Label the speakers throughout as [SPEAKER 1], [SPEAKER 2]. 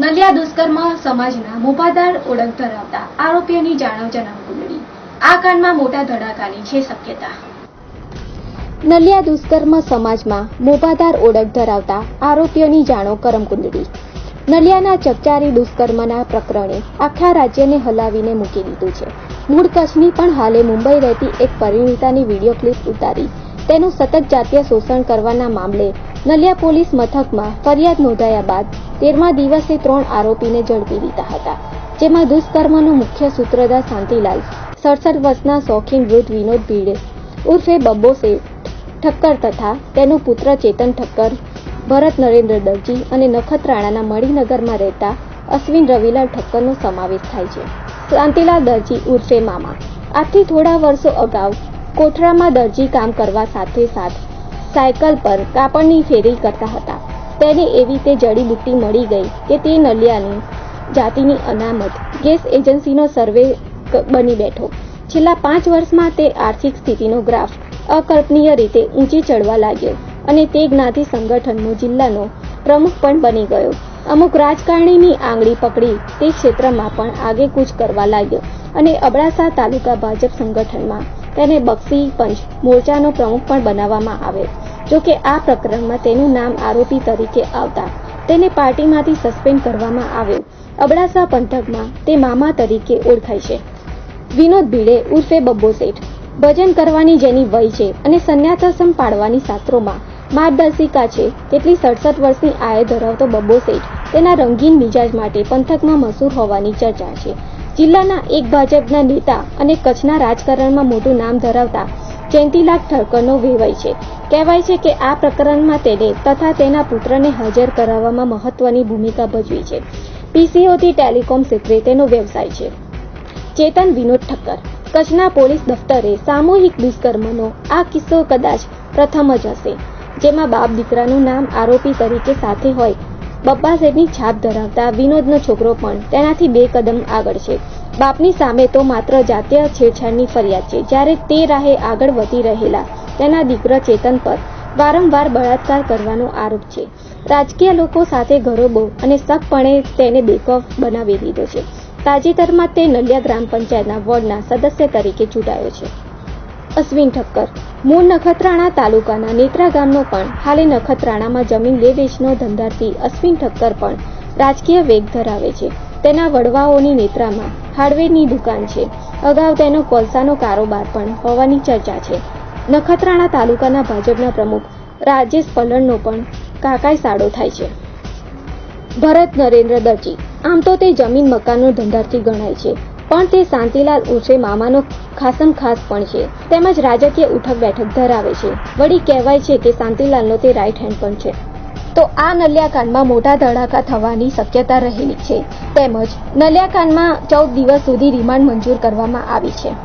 [SPEAKER 1] નલિયા દુષ્કર્મ સમાજના મોભાદાર ઓળખ ધરાવતા આરોપીઓની જાણો જનામ કુંડળી. આ કાંડમાં મોટા ધડાકાની છે શક્યતા. નલિયા દુષ્કર્મ સમાજમાં મોભાદાર ઓળખ ધરાવતા આરોપીઓની જાણો કરમ કુંડળી. નલિયાના ચકચારી દુષ્કર્મના પ્રકરણે આખા રાજ્યને હલાવીને મૂકી દીધું છે. મૂળ કચ્છની પણ હાલે મુંબઈ રહેતી એક પરિણીતાની વિડીયો ક્લિપ ઉતારી તેનું સતત જાતીય શોષણ કરવાના મામલે નલિયા પોલીસ મથકમાં ફરિયાદ નોંધાયા બાદ 13મા દિવસે 3 આરોપીને ઝડપી લીધા હતા, જેમાં દુષ્કર્મનો મુખ્ય સૂત્રધાર શાંતિલાલ, 67 વર્ષના શોખીન વૃદ્ધ વિનોદ ભીડે ઉર્ફે બબ્બો શેઠ ઠક્કર તથા તેનો પુત્ર ચેતન ઠક્કર, ભરત નરેન્દ્ર દરજી અને નખત્રાણાના મણિનગરમાં રહેતા અશ્વિન રવિલાલ ઠક્કરનો સમાવેશ થાય છે. શાંતિલાલ દરજી ઉર્ફે મામા આજથી થોડા વર્ષો અગાઉ કોઠરામાં દરજી કામ કરવા સાથે સાયકલ પર કાપડની ફેરી કરતા હતા. તેને એવી તે જડીબુટ્ટી મળી ગઈ કે તે નલિયાની જાતિની અનામત ગેસ એજન્સીનો સર્વે બની બેઠો. છેલ્લા 5 વર્ષમાં તે આર્થિક સ્થિતિનો ગ્રાફ અકલ્પનીય રીતે ઊંચી ચડવા લાગ્યો અને તે જ્ઞાતિ સંગઠનનો જિલ્લાનો પ્રમુખ પણ બની ગયો. અમુક રાજકારણીની આંગળી પકડી તે ક્ષેત્રમાં પણ આગેકૂચ કરવા લાગ્યો અને અબડાસા તાલુકા ભાજપ સંગઠનમાં તેને બક્ષી પંચ મોરચાનો પ્રમુખ પણ બનાવવામાં આવ્યો. જોકે આ પ્રકરણમાં તેનું નામ આરોપી તરીકે આવતા તેને પાર્ટીમાંથી સસ્પેન્ડ કરવામાં આવ્યો. અબડાસા પંથકમાં તે મામા તરીકે ઓળખાય છે. વિનોદ ભીડે ઉર્ફે બબ્બો શેઠ ભજન કરવાની જેની વય છે અને સંન્યાસાશ્રમ પાડવાની શાસ્ત્રોમાં માર્ગદર્શિકા છે તેટલી 67 વર્ષની આયુ ધરાવતો બબ્બો શેઠ તેના રંગીન મિજાજ માટે પંથકમાં મશહૂર હોવાની ચર્ચા છે. જિલ્લાના એક ભાજપના નેતા અને કચ્છના રાજકારણમાં મોટું નામ ધરાવતા જયંતિલાલ ઠક્કરનો વેવાય છે. કહેવાય છે કે આ પ્રકરણમાં તેને તથા તેના પુત્રને હાજર કરાવવામાં મહત્વની ભૂમિકા ભજવી છે. પીસીઓથી ટેલિકોમ ક્ષેત્રે તેનો વ્યવસાય છે. ચેતન વિનોદ ઠક્કર કચ્છના પોલીસ દફતરે સામૂહિક દુષ્કર્મનો આ કિસ્સો કદાચ પ્રથમ જ હશે, જેમાં બાપ દીકરાનું નામ આરોપી તરીકે સાથે હોય. બબ્બા શેઠની છાપ ધરાવતા વિનોદનો છોકરો પણ તેનાથી 2 કદમ આગળ છે. બાપની સામે તો માત્ર જાતીય છેડછાડની ફરિયાદ છે, જ્યારે તે રાહે આગળ વધી રહેલા તેના દીકરા ચેતન પર વારંવાર બળાત્કાર કરવાનો આરોપ છે. રાજકીય લોકો સાથે ઘરોબો અને શકપણે તેને બેખૌફ બનાવી દીધો છે. તાજેતરમાં તે નલિયા ગ્રામ પંચાયતના વોર્ડના સદસ્ય તરીકે ચૂંટાયો છે. અશ્વિન ઠક્કર મૂળ નખત્રાણા તાલુકાના નેત્રા ગામનો પણ હાલે નખત્રાણામાં જમીન લે વેચનો ધંધાથી અશ્વિન ઠક્કર પણ રાજકીય વેગ ધરાવે છે. તેના વડવાઓની નેત્રામાં હાર્ડવેરની દુકાન છે. અગાઉ તેનો કોલસાનો કારોબાર પણ હોવાની ચર્ચા છે. નખત્રાણા તાલુકાના ભાજપના પ્રમુખ રાજેશ પલણનો પણ કાકાઈ સાડો થાય છે. ભરત નરેન્દ્ર દરજી આમ તો તે જમીન મકાનનો ધંધાર્થી ગણાય છે, પણ તે શાંતિલાલ ઉર્ફે મામાનો ખાસમ ખાસ પણ છે. તેમજ રાજકીય ઉઠક બેઠક ધરાવે છે. વળી કહેવાય છે કે શાંતિલાલનો તે રાઇટ હેન્ડ પણ છે. તો આ નલિયાકાંડમાં મોટા ધડાકા થવાની શક્યતા રહેલી છે. તેમજ નલિયાકાંડમાં 14 દિવસ સુધી રિમાન્ડ મંજૂર કરવામાં આવી છે.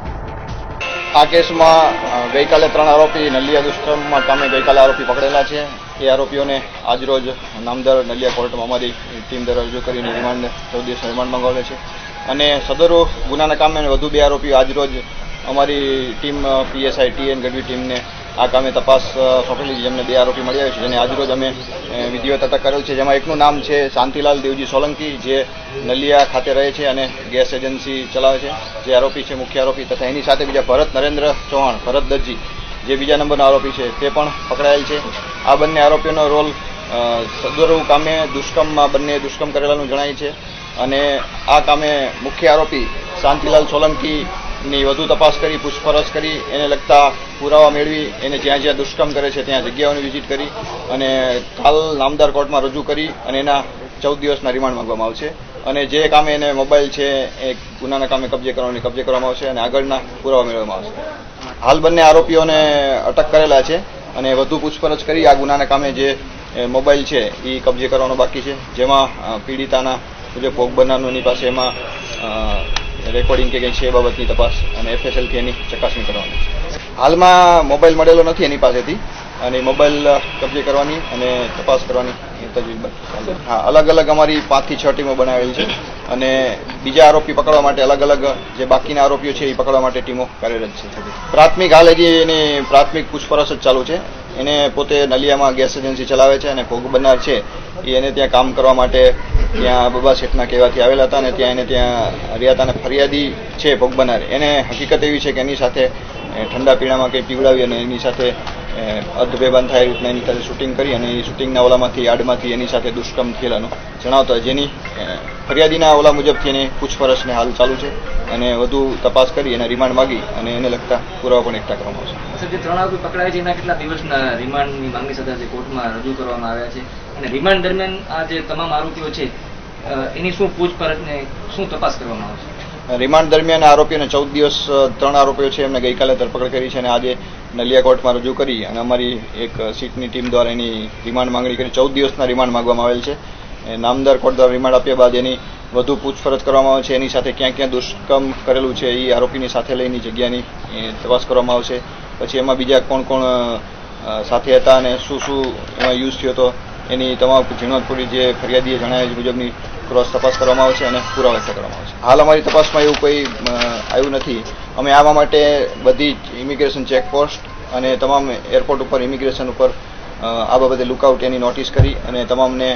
[SPEAKER 2] આ કેસમાં ગઈકાલે 3 આરોપી નલિયા દુષ્કર્મમાં કામે ગઈકાલે આરોપી પકડેલા છે. એ આરોપીઓને આજરોજ નામદાર નલિયા કોર્ટમાં અમારી ટીમ દ્વારા રજૂ કરીને રિમાન્ડ 14 દિવસ રિમાન્ડ માંગવાયેલ છે. અને સદરો ગુનાના કામે વધુ 2 આરોપીઓ આજરોજ અમારી ટીમ પીએસઆઈ ટીએન ગઢવી ટીમને આ કામે તપાસ સોંપેલી છે, જેમને 2 આરોપી મળી આવ્યા છે, જેને આજરોજ અમે વિધિવત અટક કરેલ છે. જેમાં એકનું નામ છે શાંતિલાલ દેવજી સોલંકી, જે નલિયા ખાતે રહે છે અને ગેસ એજન્સી ચલાવે છે, જે આરોપી છે મુખ્ય આરોપી. તથા એની સાથે બીજા ભરત નરેન્દ્ર ચૌહાણ, ભરત દરજી, જે બીજા નંબરનો આરોપી છે, તે પણ પકડાયેલ છે. આ બંને આરોપીઓનો રોલ સદરુ કામે દુષ્કર્મમાં બંને દુષ્કર્મ કરેલાનું જણાય છે. અને આ કામે મુખ્ય આરોપી શાંતિલાલ સોલંકીની વધુ તપાસ કરી, પૂછપરછ કરી, એને લગતા પુરાવા મેળવી, એને જ્યાં જ્યાં દુષ્કર્મ કરે છે ત્યાં જગ્યાઓની વિઝિટ કરી અને કાલ નામદાર કોર્ટમાં રજૂ કરી અને એના 14 દિવસના રિમાન્ડ માંગવામાં આવશે. અને જે કામે એને મોબાઈલ છે એ ગુનાના કામે કબજે કરવામાં આવશે અને આગળના પુરાવા મેળવવામાં આવશે. હાલ બંને આરોપીઓને અટક કરેલા છે અને વધુ પૂછપરછ કરી આ ગુનાના કામે જે મોબાઈલ છે એ કબજે કરવાનો બાકી છે, જેમાં પીડિતાના જે ભોગ બનનારનું એની પાસે એમાં રેકોર્ડિંગ કે કંઈ છે એ બાબતની તપાસ અને એફએસએલથી એની ચકાસણી કરવાની છે. હાલમાં મોબાઈલ મળેલો નથી એની પાસેથી અને મોબાઈલ કબજે કરવાની અને તપાસ કરવાની તજવીજ. હા, અલગ અલગ અમારી 5 થી 6 ટીમો બનાવેલી છે અને બીજા આરોપી પકડવા માટે અલગ અલગ જે બાકીના આરોપીઓ છે એ પકડવા માટે ટીમો કાર્યરત છે. પ્રાથમિક હાલ હજી એની પ્રાથમિક પૂછપરછ જ ચાલુ છે. એને પોતે નલિયામાં ગેસ એજન્સી ચલાવે છે અને ભોગ બનનાર છે એ એને ત્યાં કામ કરવા માટે ત્યાં બબા શેઠના કહેવાથી આવેલા હતા અને ત્યાં એને ત્યાં રહ્યા હતા અને ફરિયાદી છે ભોગ બનનાર એને હકીકત એવી છે કે એની સાથે ઠંડા પીણામાં કંઈ પીવડાવી અને એની સાથે અર્ધબેભાન થાય એ રીતના એની સાથે શૂટિંગ કરી અને એ શૂટિંગના ઓલામાંથી યાર્ડમાંથી એની સાથે દુષ્કર્મ થયેલાનું જણાવતા હોય, જેની ફરિયાદીના ઓલા મુજબથી એની પૂછપરછને હાલ ચાલુ છે અને વધુ તપાસ કરી અને રિમાન્ડ માગી અને એને લગતા પુરાવા પણ એકઠા કરવામાં આવશે.
[SPEAKER 3] જે 3 આરોપી પકડાયા છે એના કેટલા દિવસના રિમાન્ડની માંગણી સાથે આજે કોર્ટમાં રજૂ કરવામાં આવ્યા છે અને રિમાન્ડ દરમિયાન આ જે તમામ આરોપીઓ છે એની શું પૂછપરછ ને શું તપાસ કરવામાં આવશે?
[SPEAKER 2] રિમાન્ડ દરમિયાન આરોપીઓને 14 દિવસ 3 આરોપીઓ છે એમને ગઈકાલે ધરપકડ કરી છે અને આજે નલિયા કોર્ટમાં રજૂ કરી અને અમારી એક સીટની ટીમ દ્વારા એની રિમાન્ડ માંગણી કરી 14 દિવસના રિમાન્ડ માંગવામાં આવેલ છે. નામદાર કોર્ટ દ્વારા રિમાન્ડ આપ્યા બાદ એની વધુ પૂછપરછ કરવામાં આવે છે. એની સાથે ક્યાં ક્યાં દુષ્કર્મ કરેલું છે એ આરોપીની સાથે લઈને જગ્યાની તપાસ કરવામાં આવશે. પછી એમાં બીજા કોણ કોણ સાથે હતા અને શું શું એમાં યુઝ થયો હતો એની તમામ ઝીણવટપૂરી જે ફરિયાદીએ જણાવ્યા મુજબની ક્રોસ તપાસ કરવામાં આવશે અને પુરાવા એકઠા કરવામાં આવશે. હાલ અમારી તપાસમાં એવું કોઈ આવ્યું નથી. અમે આવા માટે બધી જ ઇમિગ્રેશન ચેકપોસ્ટ અને તમામ એરપોર્ટ ઉપર ઇમિગ્રેશન ઉપર આ બાબતે લુકઆઉટ એની નોટિસ કરી અને તમામને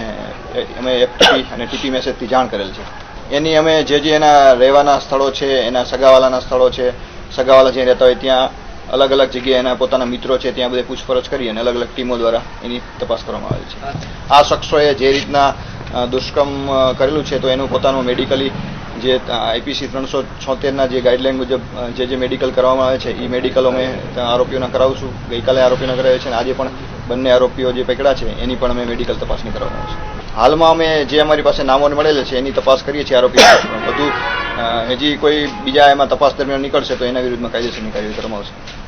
[SPEAKER 2] અમે એફટીપી અને ટીપી મેસેજથી જાણ કરેલ છે. એની અમે જે એના રહેવાના સ્થળો છે, એના સગાવાલાના સ્થળો છે, સગાવાલા જ્યાં રહેતા હોય ત્યાં અલગ અલગ જગ્યાએ એના પોતાના મિત્રો છે ત્યાં બધે પૂછપરછ કરી અને અલગ અલગ ટીમો દ્વારા એની તપાસ કરવામાં આવે છે. આ શખ્સોએ જે રીતના દુષ્કર્મ કરેલું છે તો એનું પોતાનું મેડિકલી જે આઈપીસી 376ના જે ગાઈડલાઈન મુજબ જે મેડિકલ કરવામાં આવે છે એ મેડિકલ અમે આરોપીઓના કરાવશું. ગઈકાલે આરોપીઓના કરાવ્યા છે અને આજે પણ બંને આરોપીઓ જે પકડ્યા છે એની પણ અમે મેડિકલ તપાસણી કરવામાં આવશે. હાલમાં અમે જે અમારી પાસે નામો મળેલા છે એની તપાસ કરીએ છીએ આરોપી વધુ હજી કોઈ બીજા એમાં તપાસ દરમિયાન નીકળશે તો એના વિરુદ્ધમાં કાયદેસરની કાર્યવાહી કરવામાં આવશે.